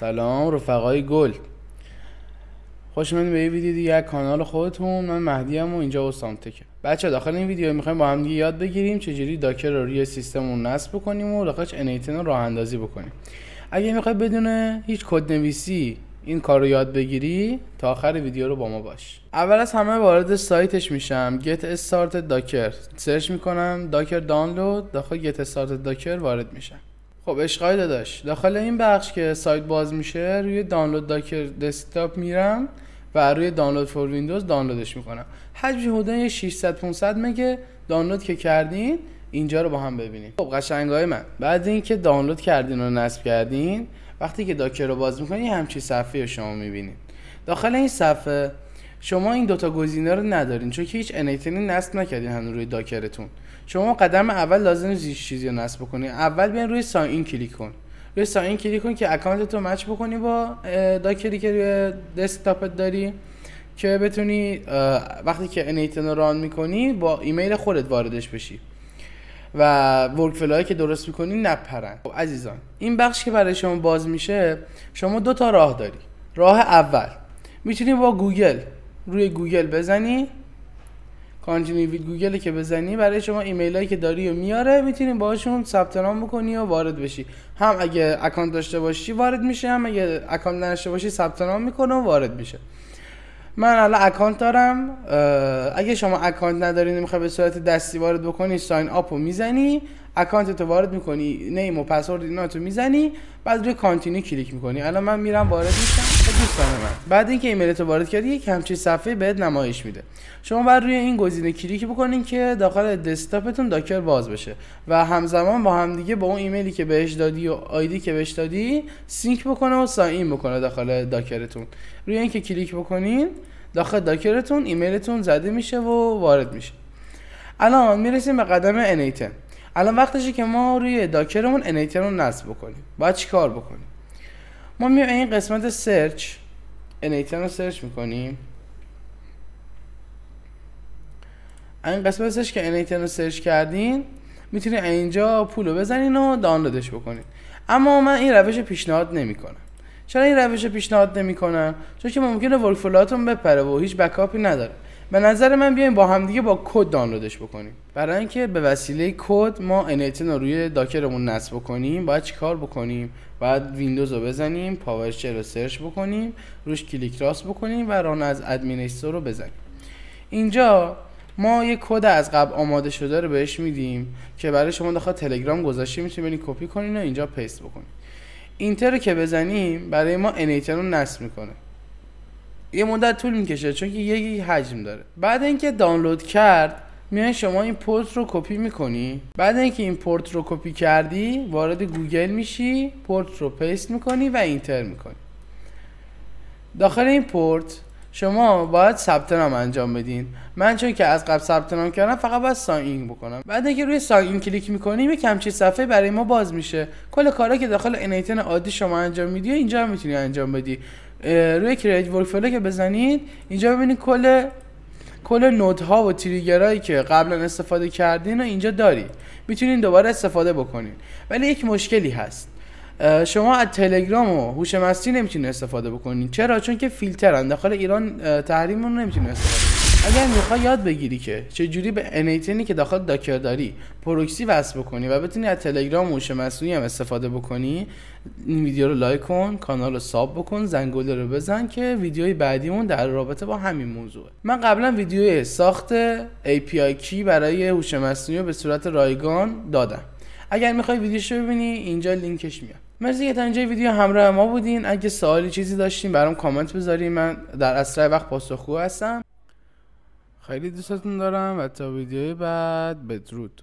سلام رفقای گل، خوش اومدید به یه ویدیو دیگه از کانال خودتون. من مهدی ام و اینجا اوسامتکه. بچه داخل این ویدیو میخوایم با هم دیگه یاد بگیریم چجوری داکر رو روی سیستممون نصب بکنیم و داخلش انیتن رو راه اندازی بکنیم. اگه میخوای بدون هیچ کد نویسی این کار رو یاد بگیری تا آخر ویدیو رو با ما باش. اول از همه وارد سایتش میشم، get started docker سرچ میکنم، داکر دانلود، داخل get started docker وارد میشم. خب عشقای داداش، داخل این بخش که سایت باز میشه روی دانلود داکر دسکتاپ میرم و روی دانلود فور ویندوز دانلودش میکنم. حجمش حدود 600 500 مگه دانلود که کردین اینجا رو با هم ببینیم. خب قشنگای من، بعد اینکه دانلود کردین و نصب کردین، وقتی که داکر رو باز میکنین همچین صفحه رو شما میبینید. داخل این صفحه شما این دوتا گزینه رو ندارین چون که هیچ انیتنی نصب نکردین هنوز روی داکرتون. شما قدم اول لازم نیست هیچ چیزی رو نصب بکنی. اول بیاین روی ساین این کلیک کن. روی ساین این کلیک کن که اکانتت رو مچ بکنی با داکری که روی دسکتاپت داری که بتونی وقتی که انیتن رو ران میکنی با ایمیل خودت واردش بشی و ورک فلوهایی که درست میکنی نپرن. خب عزیزان، این بخش که برای شما باز میشه، شما دو تا راه داری. راه اول میتونی با گوگل روی گوگل بزنی، کانتینیو وید گوگل که بزنی برای شما ایمیل هایی که داری و میاره، میتونی باهاشون ثبت نام بکنی و وارد بشی. هم اگه اکانت داشته باشی وارد میشه، هم اگه اکانت نداشته باشی ثبت نام میکنه و وارد میشه. من الان اکانت دارم. اگه شما اکانت ندارین میخوای به صورت دستی وارد بکنی، ساین آپ رو میزنی، اکانتت رو وارد میکنی، نیم و پسورد اینا تو میزنی، بعد روی کانتینیو کلیک میکنی. الان من میرم وارد میشم. دوستان من، بعد اینکه ایمیلت رو وارد کردی یک همچین صفحه بهت نمایش میده. شما باید روی این گزینه کلیک بکنین که داخل دسکتاپتون داکر باز بشه و همزمان با هم دیگه با اون ایمیلی که بهش دادی و آیدی که بهش دادی سینک بکنه و ساین بکنه داخل داکرتون. روی این که کلیک بکنین داخل داکرتون ایمیلتون زده میشه و وارد میشه. الان میرسیم به قدم انیتن. الان وقتشه که ما روی داکرمون انیتن رو نصب بکنیم. باید چیکار بکنیم؟ ما میایم این قسمت سرچ، انیتن رو سرچ میکنیم. این قسمت سرچ که انیتن رو سرچ کردین میتونید اینجا پولو بزنین و دانلودش بکنین. اما من این روش پیشنهاد نمیکنم. چرا این روش پیشنهاد نمیکنم؟ چون که ممکنه ورک فلوهاتون بپره و هیچ بکاپی نداره. به نظر من بیایم با هم دیگه با کد دانلودش بکنیم. برای اینکه به وسیله کد ما انیتن رو روی داکرمون نصب بکنیم، باید چیکار بکنیم؟ بعد ویندوز رو بزنیم، پاورشل رو سرچ بکنیم، روش کلیک راست بکنیم و ران از ادمینستور رو بزنیم. اینجا ما یک کد از قبل آماده شده رو بهش میدیم که برای شما داخل تلگرام گذاشته، میتونید برید کپی کنین و اینجا پیست بکنین. اینتر رو که بزنیم برای ما انیتن رو نصب میکنه. یه مدت طول میکشه چون که یکی حجم داره. بعد اینکه دانلود کرد میای شما این پورت رو کپی میکنی. بعد اینکه این پورت رو کپی کردی وارد گوگل میشی، پورت رو پیست میکنی و اینتر میکنی. داخل این پورت شما باید ثبت نام انجام بدین. من چون که از قبل ثبت نام کردم فقط باید ساین این بکنم. بعد اینکه روی ساین این کلیک میکنیم یک همچین صفحه برای ما باز میشه. کل کارا که داخل انیتن عادی شما انجام میدی اینجا هم میتونی انجام بدی. روی کرییت ورک فلو که بزنید اینجا ببینید کل نودها و تریگرایی که قبلا استفاده کردین و اینجا داری، میتونین دوباره استفاده بکنین. ولی یک مشکلی هست، شما از تلگرام و هوش مصنوعی نمیتونید استفاده بکنین. چرا؟ چون که فیلترن، داخل ایران تحریمون نمیتونید استفاده بکنین. اگر میخوای یاد بگیری که چجوری به انیتنی که داخل داکر داری پروکسی وصل بکنی و بتونی از تلگرام و هوش مصنوعی هم استفاده بکنی، این ویدیو رو لایک کن، کانال رو ساب بکن، زنگوله رو بزن که ویدیوی بعدیمون در رابطه با همین موضوعه. من قبلا ویدیوی ساخت API کی برای هوش مصنوعی به صورت رایگان دادم. اگر میخوای ویدیوشو ببینی اینجا لینکش میاد. مرسی که تا اینجا ویدیو همراه ما بودین. اگه سوالی چیزی داشتین برام کامنت بذارین، من در اسرع وقت پاسخگو هستم. خیلی دوستتون دارم و تا ویدیوی بعد بدرود.